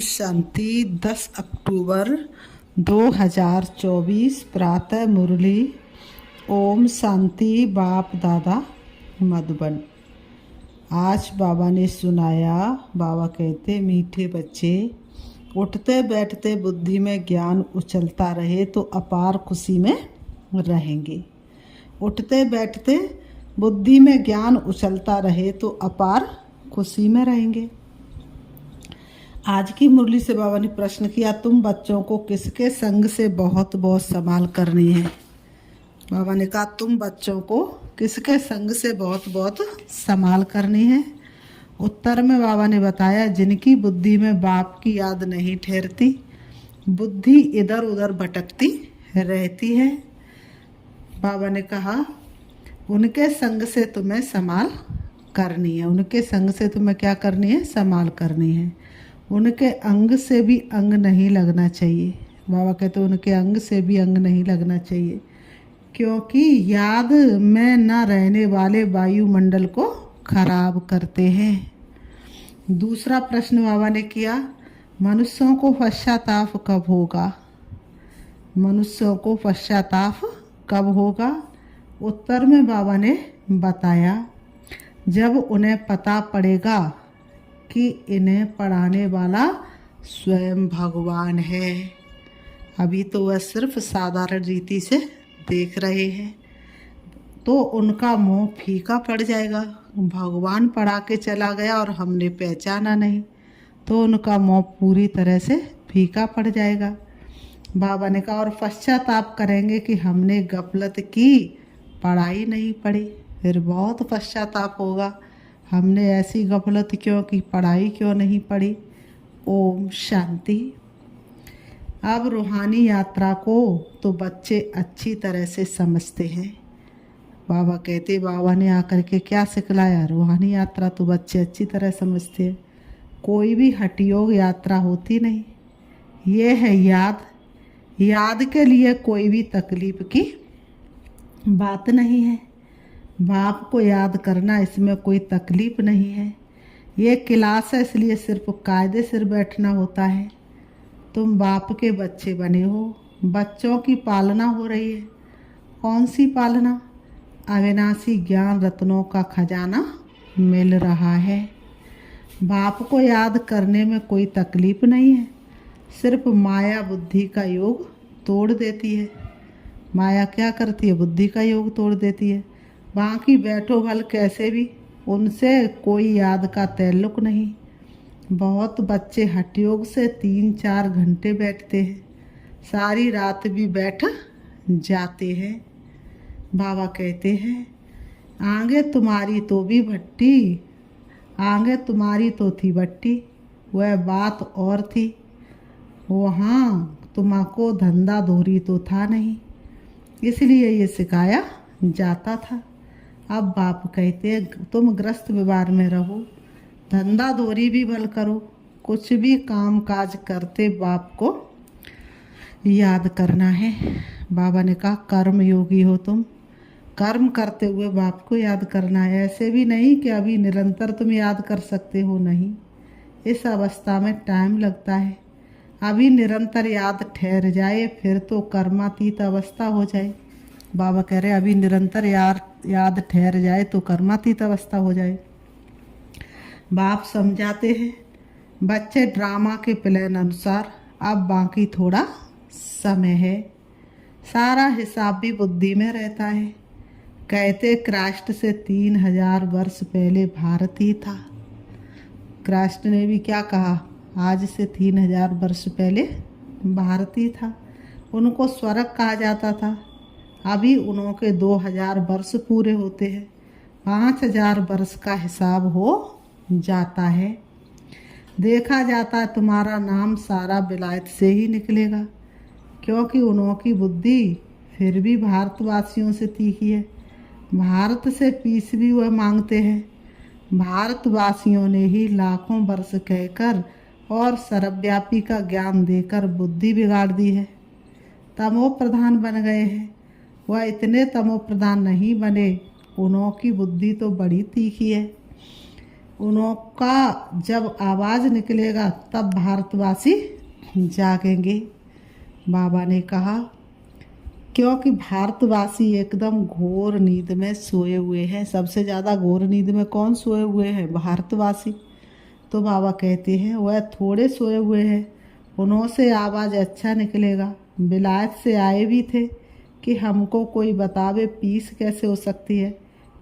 शांति 10 अक्टूबर 2024 प्रातः मुरली। ओम शांति। बाप दादा मधुबन। आज बाबा ने सुनाया। बाबा कहते, मीठे बच्चे, उठते बैठते बुद्धि में ज्ञान उछलता रहे तो अपार खुशी में रहेंगे। उठते बैठते बुद्धि में ज्ञान उछलता रहे तो अपार खुशी में रहेंगे। आज की मुरली से बाबा ने प्रश्न किया, तुम बच्चों को किसके संग से बहुत बहुत संभाल करनी है? बाबा ने कहा, तुम बच्चों को किसके संग से बहुत बहुत संभाल करनी है? उत्तर में बाबा ने बताया, जिनकी बुद्धि में बाप की याद नहीं ठहरती, बुद्धि इधर उधर भटकती रहती है। बाबा ने कहा, उनके संग से तुम्हें संभाल करनी है। उनके संग से तुम्हें क्या करनी है? संभाल करनी है। उनके अंग से भी अंग नहीं लगना चाहिए। बाबा कहते, उनके अंग से भी अंग नहीं लगना चाहिए, क्योंकि याद में न रहने वाले वायुमंडल को खराब करते हैं। दूसरा प्रश्न बाबा ने किया, मनुष्यों को पश्चाताप कब होगा? मनुष्यों को पश्चाताप कब होगा? उत्तर में बाबा ने बताया, जब उन्हें पता पड़ेगा कि इन्हें पढ़ाने वाला स्वयं भगवान है। अभी तो वह सिर्फ साधारण रीति से देख रहे हैं, तो उनका मोह फीका पड़ जाएगा। भगवान पढ़ा के चला गया और हमने पहचाना नहीं, तो उनका मोह पूरी तरह से फीका पड़ जाएगा। बाबा ने कहा, और पश्चाताप करेंगे कि हमने गफलत की, पढ़ाई नहीं पढ़ी। फिर बहुत पश्चाताप होगा, हमने ऐसी गफलत क्यों की, पढ़ाई क्यों नहीं पढ़ी। ओम शांति। अब रूहानी यात्रा को तो बच्चे अच्छी तरह से समझते हैं। बाबा कहते, बाबा ने आकर के क्या सिखलाया? रूहानी यात्रा तो बच्चे अच्छी तरह समझते हैं। कोई भी हठयोग यात्रा होती नहीं। ये है याद। याद के लिए कोई भी तकलीफ की बात नहीं है। बाप को याद करना, इसमें कोई तकलीफ नहीं है। ये क्लास है, इसलिए सिर्फ कायदे से बैठना होता है। तुम बाप के बच्चे बने हो, बच्चों की पालना हो रही है। कौन सी पालना? अविनाशी ज्ञान रत्नों का खजाना मिल रहा है। बाप को याद करने में कोई तकलीफ नहीं है, सिर्फ माया बुद्धि का योग तोड़ देती है। माया क्या करती है? बुद्धि का योग तोड़ देती है। बाकी बैठो भल कैसे भी, उनसे कोई याद का ताल्लुक नहीं। बहुत बच्चे हठयोग से 3-4 घंटे बैठते हैं, सारी रात भी बैठ जाते हैं। बाबा कहते हैं, आगे तुम्हारी तो भी भट्टी, आगे तुम्हारी तो थी भट्टी, वह बात और थी। वहाँ तुमको धंधा धोरी तो था नहीं, इसलिए ये सिखाया जाता था। अब बाप कहते हैं, तुम ग्रस्त व्यवहार में रहो, धंधा धोरी भी भल करो, कुछ भी काम काज करते बाप को याद करना है। बाबा ने कहा, कर्म योगी हो तुम, कर्म करते हुए बाप को याद करना है। ऐसे भी नहीं कि अभी निरंतर तुम याद कर सकते हो, नहीं। इस अवस्था में टाइम लगता है। अभी निरंतर याद ठहर जाए फिर तो कर्मातीत अवस्था हो जाए। बाबा कह रहे, अभी निरंतर याद ठहर जाए तो कर्मातीत अवस्था हो जाए। बाप समझाते हैं, बच्चे ड्रामा के प्लान अनुसार अब बाकी थोड़ा समय है। सारा हिसाब भी बुद्धि में रहता है। कहते, क्राइस्ट से 3000 वर्ष पहले भारत ही था। क्राइस्ट ने भी क्या कहा? आज से 3000 वर्ष पहले भारत ही था। उनको स्वर्ग कहा जाता था। अभी उनके 2000 वर्ष पूरे होते हैं, 5000 वर्ष का हिसाब हो जाता है। देखा जाता है तुम्हारा नाम सारा विलायत से ही निकलेगा, क्योंकि उनकी बुद्धि फिर भी भारतवासियों से तीखी है। भारत से पीस भी वह मांगते हैं। भारतवासियों ने ही लाखों वर्ष कहकर और सर्वव्यापी का ज्ञान देकर बुद्धि बिगाड़ दी है। तमो प्रधान बन गए हैं। वह इतने तमो प्रधान नहीं बने, उनकी बुद्धि तो बड़ी तीखी है। उनका जब आवाज़ निकलेगा तब भारतवासी जागेंगे। बाबा ने कहा क्योंकि भारतवासी एकदम घोर नींद में सोए हुए हैं। सबसे ज़्यादा घोर नींद में कौन सोए हुए हैं? भारतवासी। तो बाबा कहते हैं वह थोड़े सोए हुए हैं, उन्हों से आवाज़ अच्छा निकलेगा। विलायत से आए भी थे कि हमको कोई बतावे पीस कैसे हो सकती है,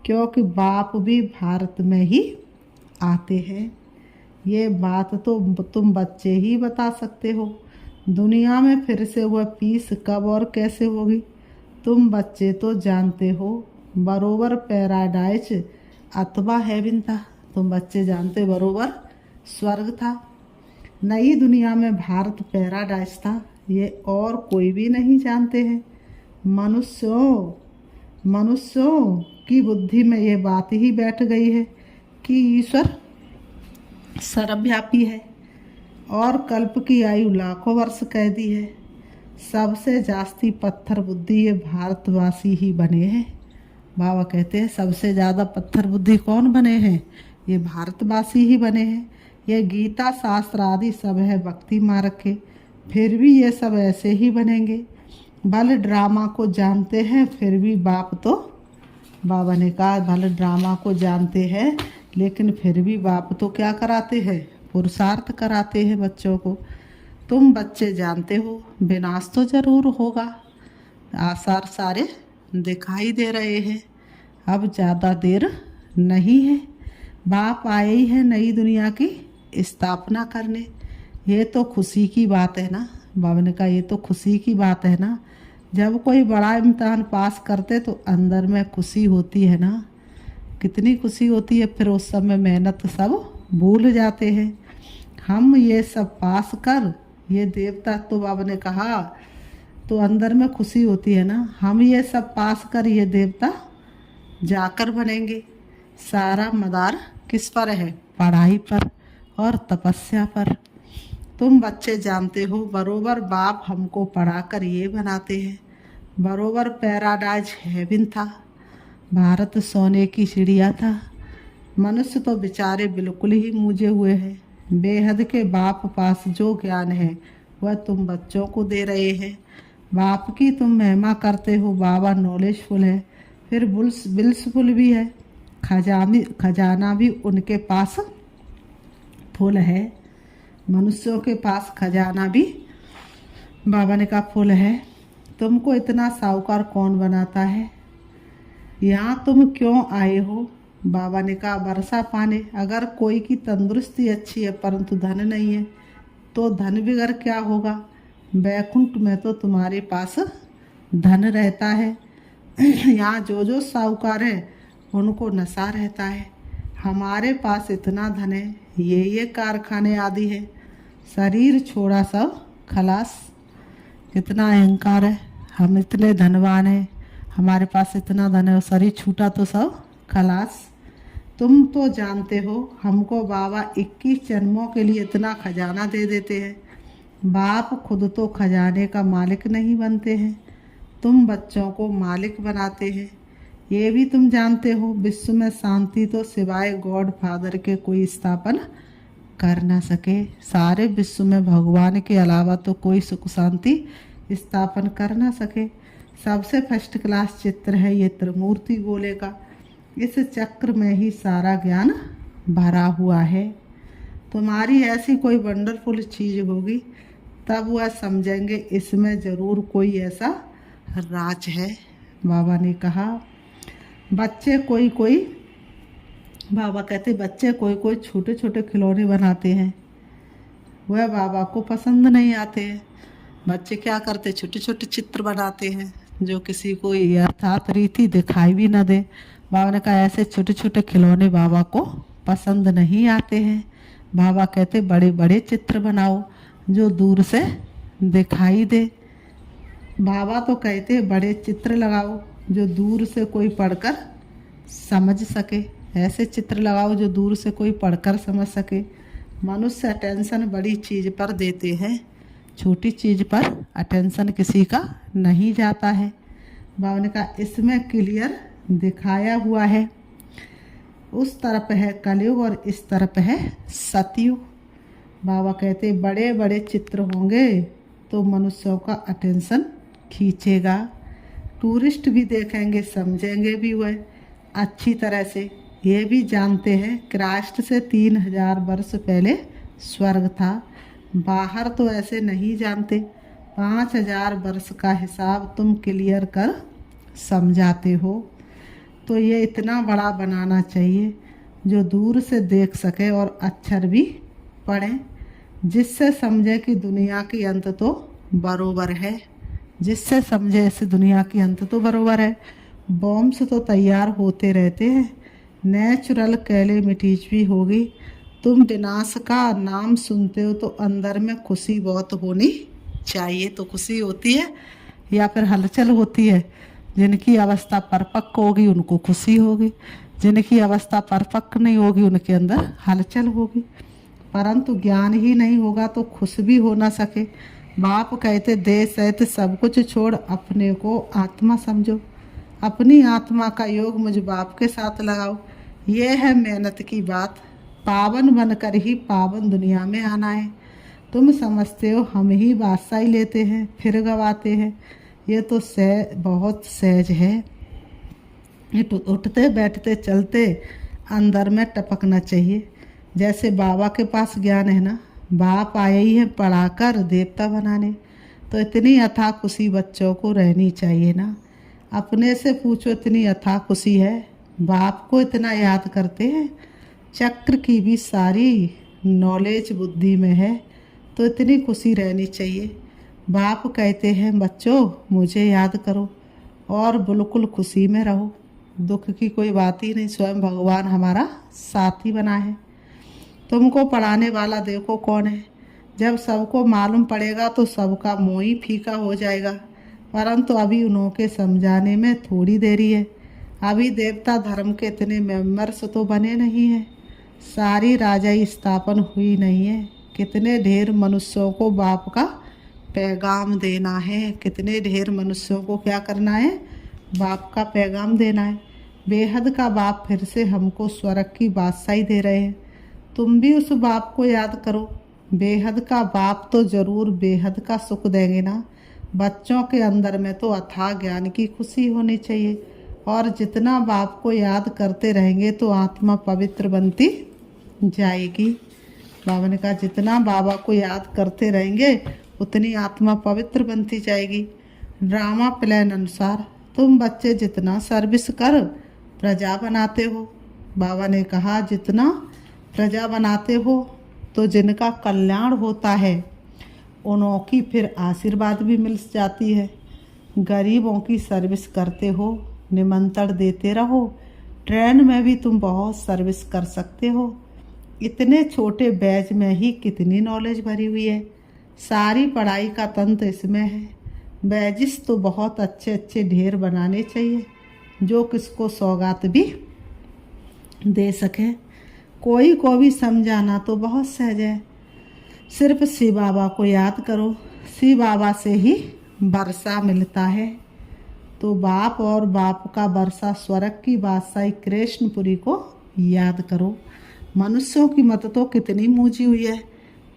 क्योंकि बाप भी भारत में ही आते हैं। ये बात तो तुम बच्चे ही बता सकते हो। दुनिया में फिर से वह पीस कब और कैसे होगी? तुम बच्चे तो जानते हो, बरोबर पैराडाइज अथवा हेवन था। तुम बच्चे जानते बरोबर स्वर्ग था। नई दुनिया में भारत पैराडाइज था, ये और कोई भी नहीं जानते हैं। मनुष्यों की बुद्धि में ये बात ही बैठ गई है कि ईश्वर सर्वव्यापी है और कल्प की आयु लाखों वर्ष कैदी है। सबसे जास्ती पत्थर बुद्धि ये भारतवासी ही बने हैं। बाबा कहते हैं सबसे ज़्यादा पत्थर बुद्धि कौन बने हैं? ये भारतवासी ही बने हैं। ये गीता शास्त्र आदि सब है भक्ति मार्ग के, फिर भी ये सब ऐसे ही बनेंगे। भले ड्रामा को जानते हैं फिर भी बाबा ने कहा भले ड्रामा को जानते हैं लेकिन फिर भी बाप तो क्या कराते हैं? पुरुषार्थ कराते हैं बच्चों को। तुम बच्चे जानते हो विनाश तो जरूर होगा, आसार सारे दिखाई दे रहे हैं। अब ज़्यादा देर नहीं है, बाप आए ही है नई दुनिया की स्थापना करने। ये तो खुशी की बात है ना। बाबा ने कहा ये तो खुशी की बात है ना। जब कोई बड़ा इम्तिहान पास करते तो अंदर में खुशी होती है ना, कितनी खुशी होती है। फिर उस समय मेहनत सब भूल जाते हैं। हम ये सब पास कर ये देवता, तो बाबा ने कहा तो अंदर में खुशी होती है ना। हम ये सब पास कर ये देवता जाकर बनेंगे। सारा मदार किस पर है? पढ़ाई पर और तपस्या पर। तुम बच्चे जानते हो बरोबर बाप हमको पढ़ाकर ये बनाते हैं। बरोबर पैराडाइज हेवन था, भारत सोने की चिड़िया था। मनुष्य तो बेचारे बिल्कुल ही मूझे हुए हैं। बेहद के बाप पास जो ज्ञान है वह तुम बच्चों को दे रहे हैं। बाप की तुम महिमा करते हो। बाबा नॉलेजफुल है, फिर बिल्सफुल भी है। खजाना भी उनके पास फुल है। मनुष्यों के पास खजाना भी बाबा ने कहा फुल है। तुमको इतना साहूकार कौन बनाता है? यहाँ तुम क्यों आए हो? बाबा ने कहा वर्षा पाने। अगर कोई की तंदुरुस्ती अच्छी है परंतु धन नहीं है तो धन बिगड़ क्या होगा? बैकुंठ में तो तुम्हारे पास धन रहता है। यहाँ जो साहूकार है उनको नशा रहता है। हमारे पास इतना धन है, ये कारखाने आदि है। शरीर छोड़ा सब खलास। कितना अहंकार है, हम इतने धनवान हैं, हमारे पास इतना धन है और शरीर छूटा तो सब खलास। तुम तो जानते हो हमको बाबा 21 जन्मों के लिए इतना खजाना दे देते हैं। बाप खुद तो खजाने का मालिक नहीं बनते हैं, तुम बच्चों को मालिक बनाते हैं। ये भी तुम जानते हो विश्व में शांति तो सिवाय गॉड फादर के कोई स्थापन कर ना सके। सारे विश्व में भगवान के अलावा तो कोई सुख शांति स्थापन कर ना सके। सबसे फर्स्ट क्लास चित्र है ये त्रिमूर्ति गोले का। इस चक्र में ही सारा ज्ञान भरा हुआ है। तुम्हारी ऐसी कोई वंडरफुल चीज़ होगी तब वह समझेंगे इसमें ज़रूर कोई ऐसा राज है। बाबा ने कहा बाबा कहते बच्चे कोई छोटे छोटे खिलौने बनाते हैं, वह बाबा को पसंद नहीं आते हैं। बच्चे क्या करते? छोटे छोटे चित्र बनाते हैं जो किसी को अर्थात रीति दिखाई भी ना दे। बाबा ने कहा ऐसे छोटे छोटे खिलौने बाबा को पसंद नहीं आते हैं। बाबा कहते बड़े बड़े चित्र बनाओ जो दूर से दिखाई दे। बाबा तो कहते बड़े चित्र लगाओ जो दूर से कोई पढ़कर समझ सके। ऐसे चित्र लगाओ जो दूर से कोई पढ़कर समझ सके। मनुष्य अटेंशन बड़ी चीज़ पर देते हैं, छोटी चीज़ पर अटेंशन किसी का नहीं जाता है। बाबा ने कहा इसमें क्लियर दिखाया हुआ है उस तरफ है कलयुग और इस तरफ है सतयुग। बाबा कहते बड़े बड़े चित्र होंगे तो मनुष्यों का अटेंशन खींचेगा, टूरिस्ट भी देखेंगे, समझेंगे भी वह अच्छी तरह से। ये भी जानते हैं क्राइस्ट से 3000 वर्ष पहले स्वर्ग था। बाहर तो ऐसे नहीं जानते। 5000 वर्ष का हिसाब तुम क्लियर कर समझाते हो, तो ये इतना बड़ा बनाना चाहिए जो दूर से देख सके और अक्षर भी पढ़ें, जिससे समझे कि दुनिया की अंत तो बरोबर है, जिससे समझे इस दुनिया की अंत तो बरोबर है। बॉम्ब्स तो तैयार होते रहते हैं, नेचुरल कैलेमिटीज भी होगी। तुम विनाश का नाम सुनते हो तो अंदर में खुशी बहुत होनी चाहिए। तो खुशी होती है या फिर हलचल होती है? जिनकी अवस्था परिपक्व होगी उनको खुशी होगी, जिनकी अवस्था परिपक्व नहीं होगी उनके अंदर हलचल होगी। परंतु ज्ञान ही नहीं होगा तो खुश भी हो ना सके। बाप कहते देश सहित सब कुछ छोड़ अपने को आत्मा समझो, अपनी आत्मा का योग मुझ बाप के साथ लगाओ। ये है मेहनत की बात। पावन बनकर ही पावन दुनिया में आना है। तुम समझते हो हम ही बादशाही लेते हैं फिर गवाते हैं, ये तो बहुत सहज है। उठते बैठते चलते अंदर में टपकना चाहिए। जैसे बाबा के पास ज्ञान है ना, बाप आए ही हैं पढ़ाकर देवता बनाने, तो इतनी अथाह खुशी बच्चों को रहनी चाहिए ना। अपने से पूछो इतनी अथाह खुशी है, बाप को इतना याद करते हैं। चक्र की भी सारी नॉलेज बुद्धि में है, तो इतनी खुशी रहनी चाहिए। बाप कहते हैं बच्चों मुझे याद करो और बिल्कुल खुशी में रहो, दुख की कोई बात ही नहीं। स्वयं भगवान हमारा साथी बना है। तुमको पढ़ाने वाला देखो कौन है। जब सबको मालूम पड़ेगा तो सबका मोह ही फीका हो जाएगा। परंतु अभी उन्होंने समझाने में थोड़ी देरी है। अभी देवता धर्म के इतने मेंबर्स तो बने नहीं हैं, सारी राजाई स्थापन हुई नहीं है। कितने ढेर मनुष्यों को बाप का पैगाम देना है, कितने ढेर मनुष्यों को क्या करना है, बाप का पैगाम देना है। बेहद का बाप फिर से हमको स्वर्ग की बादशाही दे रहे हैं। तुम भी उस बाप को याद करो। बेहद का बाप तो जरूर बेहद का सुख देंगे ना। बच्चों के अंदर में तो अथाह ज्ञान की खुशी होनी चाहिए, और जितना बाप को याद करते रहेंगे तो आत्मा पवित्र बनती जाएगी। बाबा ने कहा जितना बाबा को याद करते रहेंगे उतनी आत्मा पवित्र बनती जाएगी। ड्रामा प्लान अनुसार तुम बच्चे जितना सर्विस कर प्रजा बनाते हो। बाबा ने कहा जितना प्रजा बनाते हो तो जिनका कल्याण होता है उनकी फिर आशीर्वाद भी मिल जाती है। गरीबों की सर्विस करते हो, निमंत्रण देते रहो। ट्रेन में भी तुम बहुत सर्विस कर सकते हो। इतने छोटे बैच में ही कितनी नॉलेज भरी हुई है। सारी पढ़ाई का तंत्र इसमें है। बैजिस तो बहुत अच्छे अच्छे ढेर बनाने चाहिए जो किसको सौगात भी दे सके। कोई को भी समझाना तो बहुत सहज है। सिर्फ शिव बाबा को याद करो, शिव बाबा से ही वर्षा मिलता है। तो बाप और बाप का वर्षा स्वर्ग की बादशाही कृष्णपुरी को याद करो। मनुष्यों की मत तो कितनी मूझी हुई है,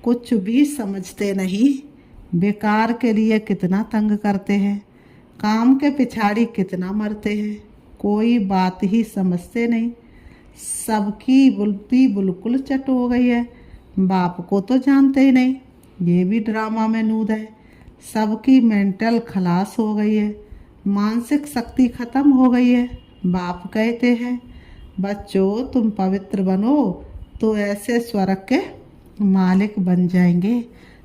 कुछ भी समझते नहीं। बेकार के लिए कितना तंग करते हैं, काम के पिछाड़ी कितना मरते हैं, कोई बात ही समझते नहीं। सबकी बुद्धि बिल्कुल चट हो गई है। बाप को तो जानते ही नहीं, ये भी ड्रामा में नूद है। सबकी मेंटल खलास हो गई है, मानसिक शक्ति खत्म हो गई है। बाप कहते हैं बच्चों तुम पवित्र बनो तो ऐसे स्वर्ग के मालिक बन जाएंगे,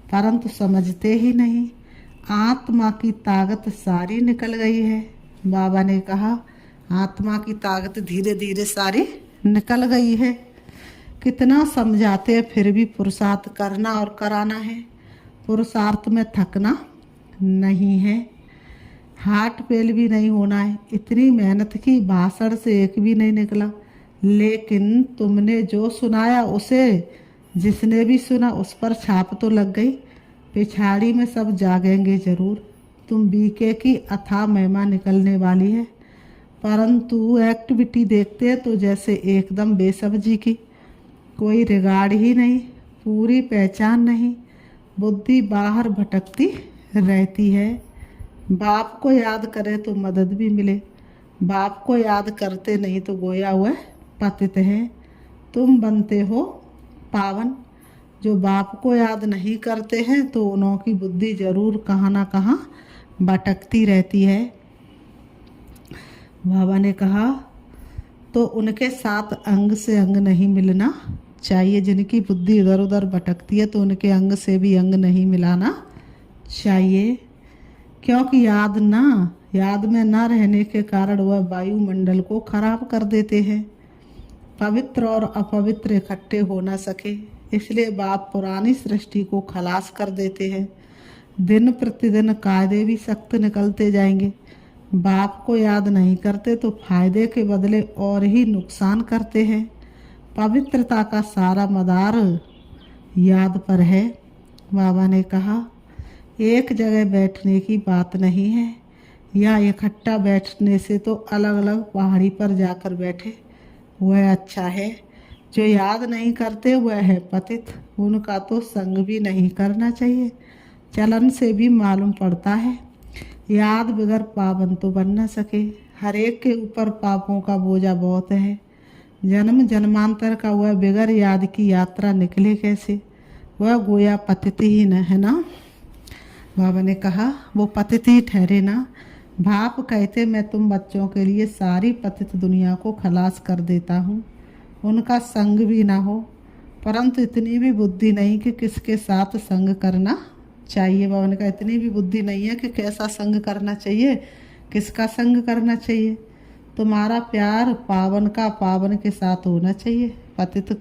परंतु समझते ही नहीं। आत्मा की ताकत सारी निकल गई है। बाबा ने कहा आत्मा की ताकत धीरे धीरे सारी निकल गई है। कितना समझाते हैं फिर भी पुरुषार्थ करना और कराना है। पुरुषार्थ में थकना नहीं है, हार्ट फेल भी नहीं होना है। इतनी मेहनत की, भाषण से एक भी नहीं निकला, लेकिन तुमने जो सुनाया उसे जिसने भी सुना उस पर छाप तो लग गई। पिछाड़ी में सब जागेंगे जरूर। तुम बीके की अथाह महिमा निकलने वाली है। परंतु एक्टिविटी देखते हैं तो जैसे एकदम बेसब्जी की, कोई रिगार्ड ही नहीं, पूरी पहचान नहीं, बुद्धि बाहर भटकती रहती है। बाप को याद करे तो मदद भी मिले, बाप को याद करते नहीं तो गोया हुआ पतित है। तुम बनते हो पावन। जो बाप को याद नहीं करते हैं तो उन्हों की बुद्धि जरूर कहाँ ना कहाँ भटकती रहती है। बाबा ने कहा तो उनके साथ अंग से अंग नहीं मिलना चाहिए। जिनकी बुद्धि इधर उधर भटकती है तो उनके अंग से भी अंग नहीं मिलाना चाहिए, क्योंकि याद में न रहने के कारण वह वायुमंडल को खराब कर देते हैं। पवित्र और अपवित्र इकट्ठे हो न सके, इसलिए बाप पुरानी सृष्टि को खलास कर देते हैं। दिन प्रतिदिन कायदे भी सख्त निकलते जाएंगे। बाप को याद नहीं करते तो फायदे के बदले और ही नुकसान करते हैं। पवित्रता का सारा मदार याद पर है। बाबा ने कहा एक जगह बैठने की बात नहीं है, या इकट्ठा बैठने से तो अलग अलग पहाड़ी पर जाकर बैठे वह अच्छा है। जो याद नहीं करते वह है पतित, उनका तो संग भी नहीं करना चाहिए। चलन से भी मालूम पड़ता है याद बगैर पावन तो बन न सके। हर एक के ऊपर पापों का बोझा बहुत है। जन्म जन्मांतर का वह बगैर याद की यात्रा निकले कैसे? वह गोया पतित ही न है ना। बाबा ने कहा वो पतित ही ठहरे ना। बाप कहते मैं तुम बच्चों के लिए सारी पतित दुनिया को खलास कर देता हूँ, उनका संग भी ना हो, परंतु इतनी भी बुद्धि नहीं कि किसके साथ संग करना चाहिए। बाबा ने कहा इतनी भी बुद्धि नहीं है कि कैसा संग करना चाहिए, किसका संग करना चाहिए। तुम्हारा प्यार पावन का पावन के साथ होना चाहिए, पतित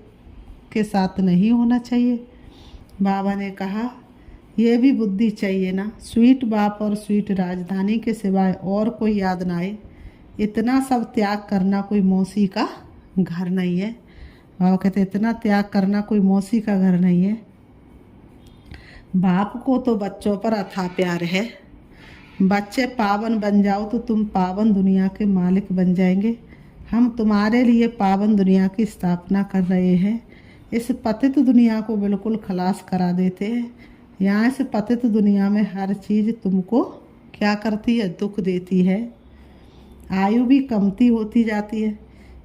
के साथ नहीं होना चाहिए। बाबा ने कहा यह भी बुद्धि चाहिए ना। स्वीट बाप और स्वीट राजधानी के सिवाय और कोई याद ना आए। इतना सब त्याग करना कोई मौसी का घर नहीं है। बाबा कहते इतना त्याग करना कोई मौसी का घर नहीं है। बाप को तो बच्चों पर अथाह प्यार है। बच्चे पावन बन जाओ तो तुम पावन दुनिया के मालिक बन जाएंगे। हम तुम्हारे लिए पावन दुनिया की स्थापना कर रहे हैं। इस पतित दुनिया को बिल्कुल खलास करा देते हैं। यहाँ से पतित दुनिया में हर चीज़ तुमको क्या करती है? दुख देती है। आयु भी कमती होती जाती है।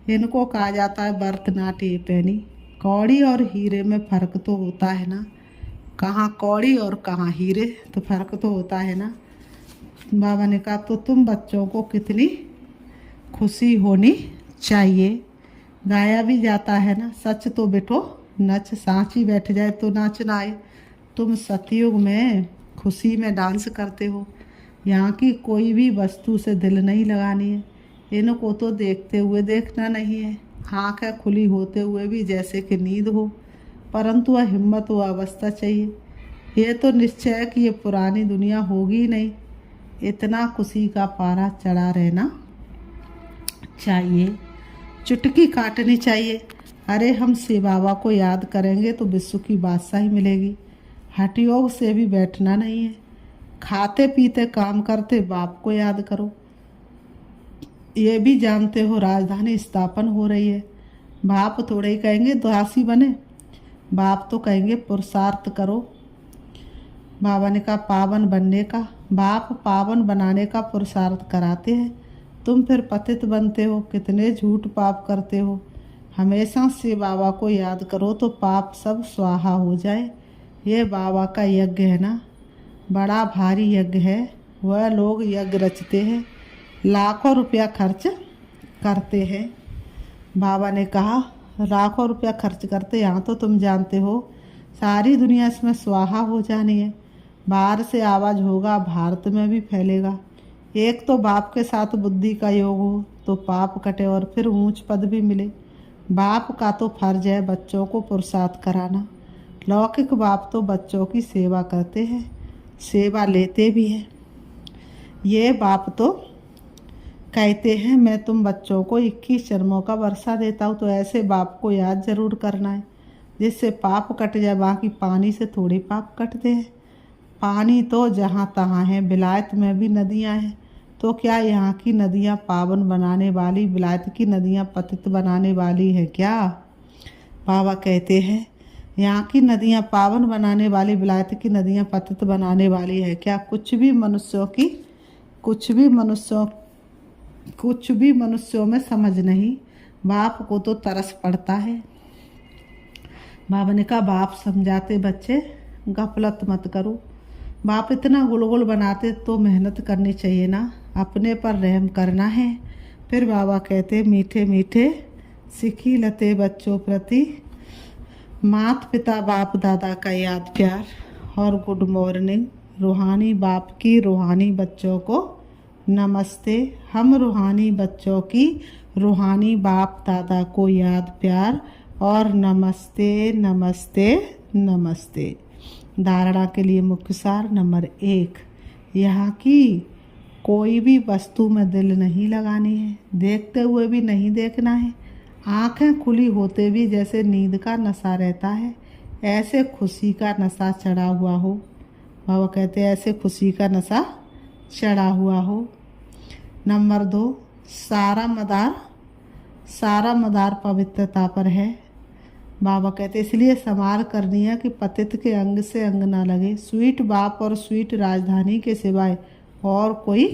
इनको कहा जाता है बर्थ नाट ये पैनी। कौड़ी और हीरे में फ़र्क तो होता है ना। कहाँ कौड़ी और कहाँ हीरे, तो फ़र्क तो होता है ना। बाबा ने कहा तो तुम बच्चों को कितनी खुशी होनी चाहिए। गाया भी जाता है ना, सच तो बेटो नच, सांची बैठ जाए तो नाच ना आए। तुम सतयुग में खुशी में डांस करते हो। यहाँ की कोई भी वस्तु से दिल नहीं लगानी है। इनको तो देखते हुए देखना नहीं है। आँखें खुली होते हुए भी जैसे कि नींद हो, परंतु वह हिम्मत व अवस्था चाहिए। ये तो निश्चय है कि ये पुरानी दुनिया होगी नहीं। इतना खुशी का पारा चढ़ा रहना चाहिए, चुटकी काटनी चाहिए। अरे हम शिव बाबा को याद करेंगे तो विश्व की बादशाही मिलेगी। हठ योग से भी बैठना नहीं है। खाते पीते काम करते बाप को याद करो। ये भी जानते हो राजधानी स्थापन हो रही है। बाप थोड़े ही कहेंगे दासी बने, बाप तो कहेंगे पुरुषार्थ करो। बाबा ने कहा पावन बनने का, बाप पावन बनाने का पुरुषार्थ कराते हैं। तुम फिर पतित बनते हो। कितने झूठ पाप करते हो। हमेशा से बाबा को याद करो तो पाप सब स्वाहा हो जाए। ये बाबा का यज्ञ है ना, बड़ा भारी यज्ञ है। वह लोग यज्ञ रचते हैं, लाखों रुपया खर्च करते हैं। बाबा ने कहा लाखों रुपया खर्च करते। यहाँ तो तुम जानते हो सारी दुनिया इसमें स्वाहा हो जानी है। बाहर से आवाज़ होगा, भारत में भी फैलेगा। एक तो बाप के साथ बुद्धि का योग हो तो पाप कटे और फिर ऊंच पद भी मिले। बाप का तो फर्ज है बच्चों को पुरुषार्थ कराना। लौकिक बाप तो बच्चों की सेवा करते हैं, सेवा लेते भी हैं। ये बाप तो कहते हैं मैं तुम बच्चों को 21 जन्मों का वर्षा देता हूँ। तो ऐसे बाप को याद जरूर करना है जिससे पाप कट जाए। बाकी पानी से थोड़े पाप कटते हैं। पानी तो जहाँ तहाँ है। विलायत में भी नदियाँ हैं, तो क्या यहाँ की नदियाँ पावन बनाने वाली विलायत की नदियाँ पतित बनाने वाली है क्या? बाबा कहते हैं यहाँ की नदियाँ पावन बनाने वाली विलायत की नदियाँ पतित बनाने वाली है क्या? कुछ भी मनुष्यों में समझ नहीं। बाप को तो तरस पड़ता है। बाबा ने कहा बाप समझाते बच्चे गफलत मत करो। बाप इतना गुलगुल बनाते तो मेहनत करनी चाहिए ना, अपने पर रहम करना है। फिर बाबा कहते मीठे मीठे सिखी लते बच्चों प्रति माता पिता बाप दादा का याद प्यार और गुड मॉर्निंग। रूहानी बाप की रूहानी बच्चों को नमस्ते। हम रूहानी बच्चों की रूहानी बाप दादा को याद प्यार और नमस्ते नमस्ते नमस्ते। धारणा के लिए मुख्य सार नंबर 1, यहाँ की कोई भी वस्तु में दिल नहीं लगानी है, देखते हुए भी नहीं देखना है। आँखें खुली होते भी जैसे नींद का नशा रहता है, ऐसे खुशी का नशा चढ़ा हुआ हो। बाबा कहते हैं ऐसे खुशी का नशा चढ़ा हुआ हो। नंबर 2, सारा मदार पवित्रता पर है। बाबा कहते इसलिए संभाल करनी है कि पतित के अंग से अंग ना लगे। स्वीट बाप और स्वीट राजधानी के सिवाय और कोई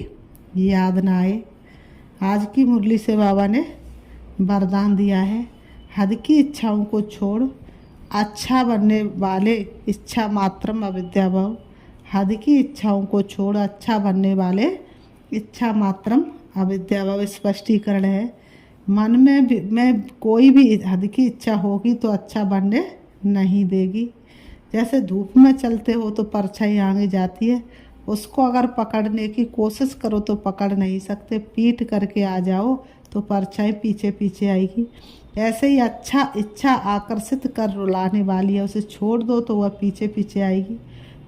याद ना आए। आज की मुरली से बाबा ने वरदान दिया है, हद की इच्छाओं को छोड़, अच्छा बनने वाले इच्छा मात्रम अविद्या भव। हद की इच्छाओं को छोड़, अच्छा बनने वाले इच्छा मात्रम अविद्या भव। स्पष्टीकरण है, मन में कोई भी हद की इच्छा होगी तो अच्छा बनने नहीं देगी। जैसे धूप में चलते हो तो परछाई आगे जाती है, उसको अगर पकड़ने की कोशिश करो तो पकड़ नहीं सकते। पीट करके आ जाओ तो परछाई पीछे पीछे आएगी। ऐसे ही अच्छा इच्छा आकर्षित कर रुलाने वाली है, उसे छोड़ दो तो वह पीछे पीछे आएगी।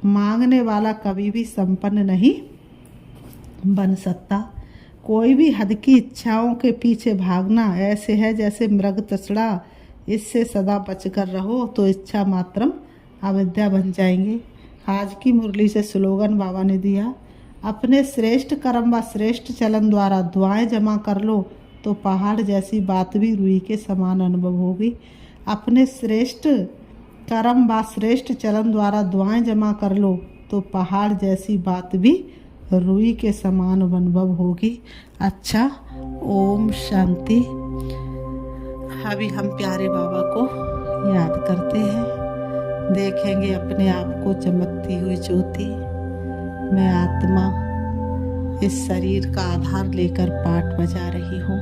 मांगने वाला कभी भी संपन्न नहीं बन सकता। कोई भी हद की इच्छाओं के पीछे भागना ऐसे है जैसे मृग तसड़ा, इससे सदा बचकर रहो तो इच्छा मात्रम अविद्या बन जाएंगे। आज की मुरली से स्लोगन बाबा ने दिया, अपने श्रेष्ठ कर्म व श्रेष्ठ चलन द्वारा दुआएं जमा कर लो तो पहाड़ जैसी बात भी रुई के समान अनुभव होगी। अपने श्रेष्ठ कर्म व श्रेष्ठ चलन द्वारा दुआएं जमा कर लो तो पहाड़ जैसी बात भी रुई के समान अनुभव होगी। अच्छा, ओम शांति। अभी हम प्यारे बाबा को याद करते हैं, देखेंगे अपने आप को चमकती हुई ज्योति। मैं आत्मा इस शरीर का आधार लेकर पाठ बजा रही हूँ।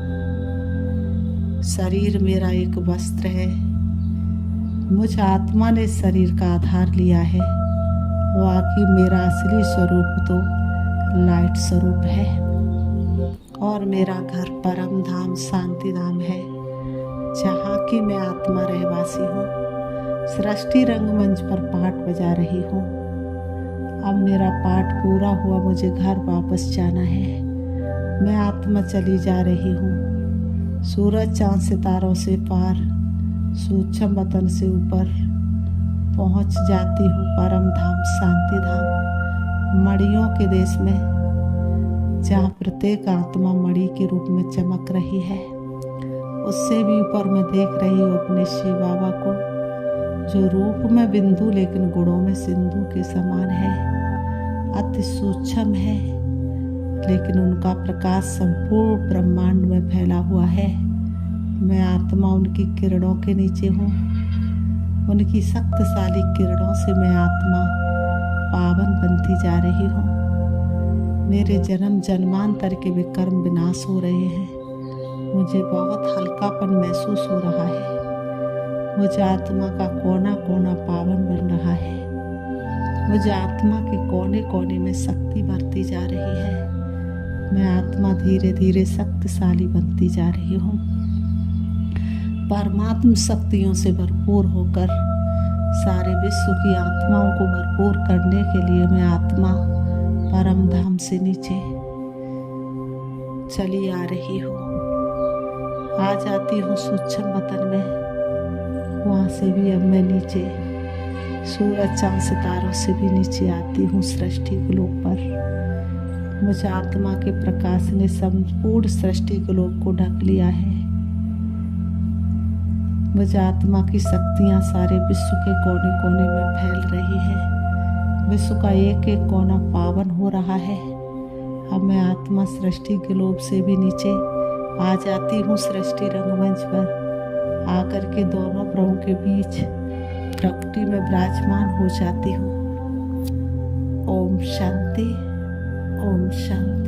शरीर मेरा एक वस्त्र है, मुझ आत्मा ने शरीर का आधार लिया है। वाकई मेरा असली स्वरूप तो लाइट स्वरूप है और मेरा घर परम धाम शांति धाम है, जहाँ की मैं आत्मा रहवासी हूँ। सृष्टि रंगमंच पर पाठ बजा रही हूँ। अब मेरा पाठ पूरा हुआ, मुझे घर वापस जाना है। मैं आत्मा चली जा रही हूँ, सूरज चांद सितारों से पार, सूक्ष्म वतन से ऊपर पहुँच जाती हूँ परम धाम शांति धाम, मणियों के देश में, जहाँ प्रत्येक आत्मा मणि के रूप में चमक रही है। उससे भी ऊपर मैं देख रही हूँ अपने शिव बाबा को, जो रूप में बिंदु लेकिन गुणों में सिंधु के समान है। अति सूक्ष्म है लेकिन उनका प्रकाश संपूर्ण ब्रह्मांड में फैला हुआ है। मैं आत्मा उनकी किरणों के नीचे हूँ। उनकी शक्तिशाली किरणों से मैं आत्मा पावन बनती जा रही हूँ। मेरे जन्म जन्मांतर के विकर्म विनाश हो रहे हैं। मुझे बहुत हल्कापन महसूस हो रहा है। मुझे आत्मा का कोना कोना पावन बन रहा है। मुझे आत्मा के कोने कोने में शक्ति बढ़ती जा रही है। मैं आत्मा धीरे धीरे शक्तिशाली बनती जा रही हूँ। परमात्म शक्तियों से भरपूर होकर सारे विश्व की आत्माओं को भरपूर करने के लिए मैं आत्मा परम धाम से नीचे चली आ रही हूँ। आ जाती हूँ सूक्ष्म वतन में, वहाँ से भी अब मैं नीचे सूरज चांद सितारों से भी नीचे आती हूँ सृष्टि गोलोक पर। मुझ आत्मा के प्रकाश ने संपूर्ण सृष्टि ग्लोब को ढक लिया है। मुझ आत्मा की शक्तियां सारे विश्व के कोने कोने में फैल रही है। विश्व का एक एक कोना पावन हो रहा है। अब मैं आत्मा सृष्टि ग्लोब से भी नीचे आ जाती हूँ। सृष्टि रंगमंच पर आकर के दोनों प्रभु के बीच प्रकृति में विराजमान हो जाती हूँ। ओम शांति, ओम शांति।